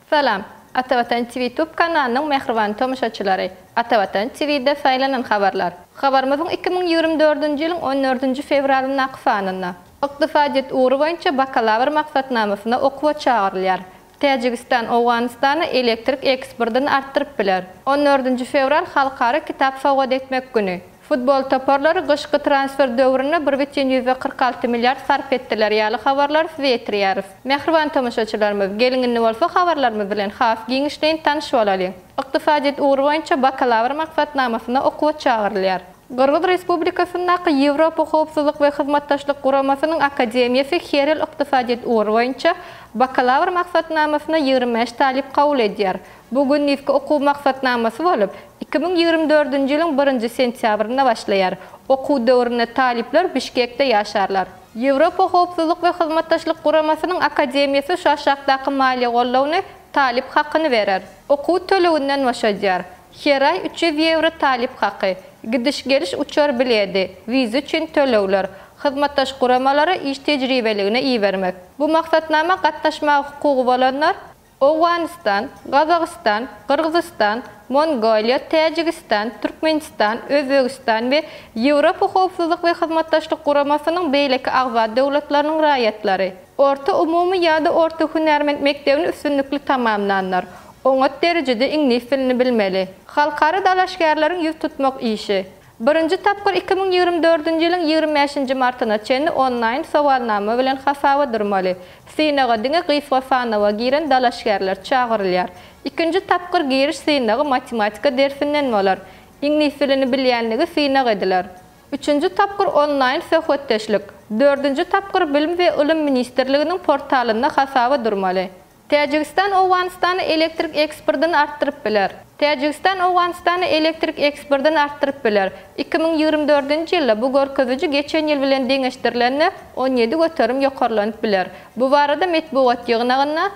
Salam, Atavatan TV YouTube kanalının mehriban tomuşaçıları. Atavatan TV'de saylanan haberler. Habermizin 2024 yılın 14 fevralına akıfanına. İqtisadiyat uğru boyunca bakalavr maksatnamasına okuwa çağırılar. Tacikistan, Afganistan'a elektrik eksportunu arttırıp biler. 14 fevral Halkara Kitap Sowgat etmek günü. Futbol toparları kışkı transfer dövrüne 1,46 milyar sarf ettiler yalı haberler Svetriyarov. Mehriban tomuşaçılarımız, gelinginli olsa haberlerimiz bilen haf giyinişleyin tanış olalım. İqtisadiyat uğru boyunca bakalavr maksatnamasına okuwa çağırılar. Qırğız Respublikasındaki Avropa Howpsuzlyk we Hyzmatdaşlyk Guramasının Akademiyasi her il iqtisadiyat uğru boyunca bakalavr maksatnamasına 25 talip kabul edýär. Bugün nifki okuw maksatnamasy bolup 2024 ýylyň 1 sentýabrynda başlaýar. Okuw döwrüne talipler Bişkekde ýaşarlar. Avropa Howpsuzlyk we Hyzmatdaşlyk Guramasının Akademiyasi şu şakdaky maliýe gollawyny talip hakyny berer. Okuw tölewinden başlaýar. Her ay 300 euro talip haky. Gidiş geliş uçar biledi. Vize üçün tölewler. Hyzmatdaş guramalara iş tejribeligine iyi vermek. Bu maksatnama gatnaşma hukugy bolanlar Afganistan, Gazaqstan, Qırgızistan, Mongoliya, Tacikistan, Türkmenistan, Özbegistan ve Avropa Howpsuzlyk we Hyzmatdaşlyk Guramasynyň beýleki agzat döwletleriniň raýatlary. Orta umumy ýa-da orta hünärment mekdebini üstünlikli tamamlanlar. Oňa derejede ingliz dilini bilmeli. Halkara dalaşgärleriň ýüz tutmak işi. Birinji tapgyr 2024 ýylyň 25 martyna çenli online sowalnama bilen hasawa durmaly. Synaga diňe gyfa fanawa giren dalaşgärler çağırylýar. Ikinji tapgyr giriş synagy matematika dersinden bolar. Ingliz dilini bilýänligi synag ediler. Üçüncü tapgyr online söhbetdeşlik. Dördüncü tapgyr Bilim we Ilim Ministrliginiň portalyna hasawa durmaly. Tacikistan Afganistan'a elektrik eksportunu arttırıp biler. Tacikistan Afganistan'a elektrik eksportunu arttırıp biler. 2024 ýylda bu görkeziji geçen ýyl bilen deňeşdirilende 17 göterim ýokarlanyp biler. Bu barada metbuat ýygnagyna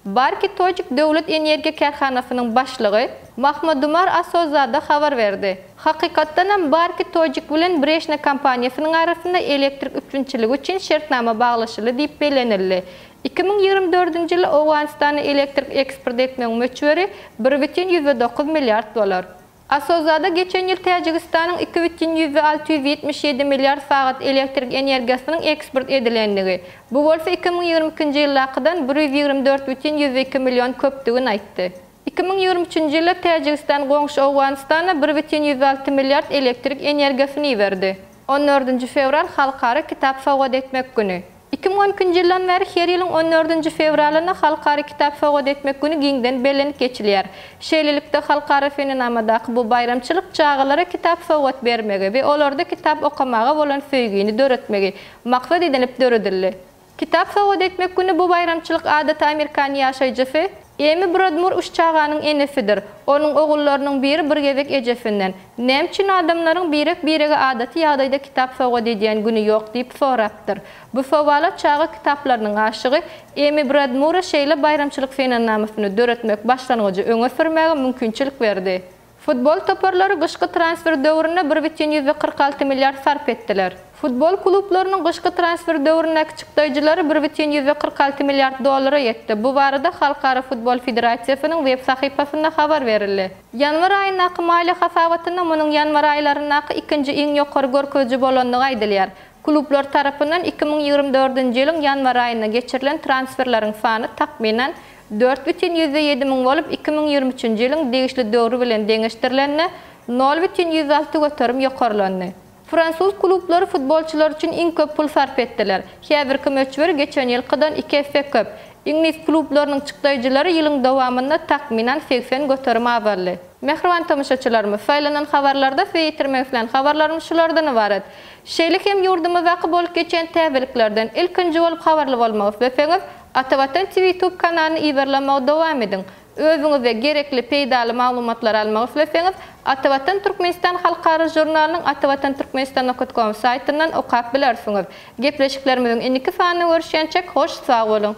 Barki Tojik Döwlet Energiýa Karhanasynyň başlygy Mahmud Umar Asozada habar berdi. Hakykatdan hem Barki Tojik bilen Breshna kompaniýasynyň arasynda elektrik üçinçiligi üçin şertnama baglaşyly diýip belenildi. 2024 ýyly Afganistan'a elektrik eksport etmeň möçberi 1,9 milyar dolar. Asozada geçen ýyl Tacikistanyň 2,677 milyar sagat elektrik energiýasynyň eksport edilendigi. Bu bolsa 2022 ýyllakydan 124,2 milyon köpdigini aýtdy. 2023 ýylda Tacikistan goňşy Afganistana 1,6 milyar elektrik energiýasyny berdi. 14 fevral Halkara Kitap Sowgat etmek günü. 2012 ýyldan beri her ýylyň 14 fevralyna Halkara Kitap Sowgat etmek günü giňden belenip geçilýär. Şeýlelikde halkara fenomendagi bu bayramçylyk çağalara kitap sowgat bermegi we olarda kitap okamaga bolan söýgüni döretmegi maksat edilip döredildi. Kitap sowgat etmek günü bu bayramçylyk adata Amerikan ýaşaýjysy Amy Bradmur uşçağanyň enesidir. Onun ogullarynyň biri bir gebek ejefinden. Nämçin adamlaryň birege adaty ýagdaýda kitap sowgat edýän güni ýok diýip sorapdyr. Bu sowala çağa kitaplarynyň aşygy Amy Bradmur'a şeýle bayramçylyk fenomeninyny döretmek başlangyjy öňe sürmäge mümkinçilik berdi. Futbol toparlary kışky transfer döwrüne 1,46 milyar sarf etdiler. Futbol klublarynyň kışky transfer döwründäki çykdaýjylary 1,46 milyar dollara ýetdi. Bu barada Halkara Futbol Federasiýasynyň web sahypasynda habar berildi. Ýanwar aýynaky maliýe hasabatyna munyň ýanwar aýlarynaky ikinji iň ýokary görkeji bolandygy aýdylýar. Klublar tarapyndan 2024 ýylyň ýanwar aýyna geçirilen transferleriň sany takminan 4,7 min bolup 2023 ýylyň degişli döwrü bilen deňeşdirilende 0,6 göterim ýokarlandy. Fransuz klublary futbolçylar üçin iň köp pul sarf etdiler. Häzirki möçberi geçen ýylkydan 2 esse köp. Ingliz klublarynyň çykdaýjylary ýylyň dowamynda takminan 80 göterim aldy. Mehriban tomuşaçylarymyz, saýlanan habarlarda feýtirmek bilen habarlarymyz şulardan ibaret. Şeýle hem ýurdumyzdaky bolup geçen täzeliklerden ilkinji bolup habarly bolmagy isleseňiz, Atavatan TV YouTube kanalyny iberlemege dowam ediň. Özüňize gerekli peýdaly maglumatlar almagy isleseňiz, Atavatan Türkmenistan halkara jurnalynyň atavatanturkmenistan.com saýtyndan okap bilersiňiz. Gepleşiklerimiziň indiki sanyny görüşýänçek hoş sag bolun.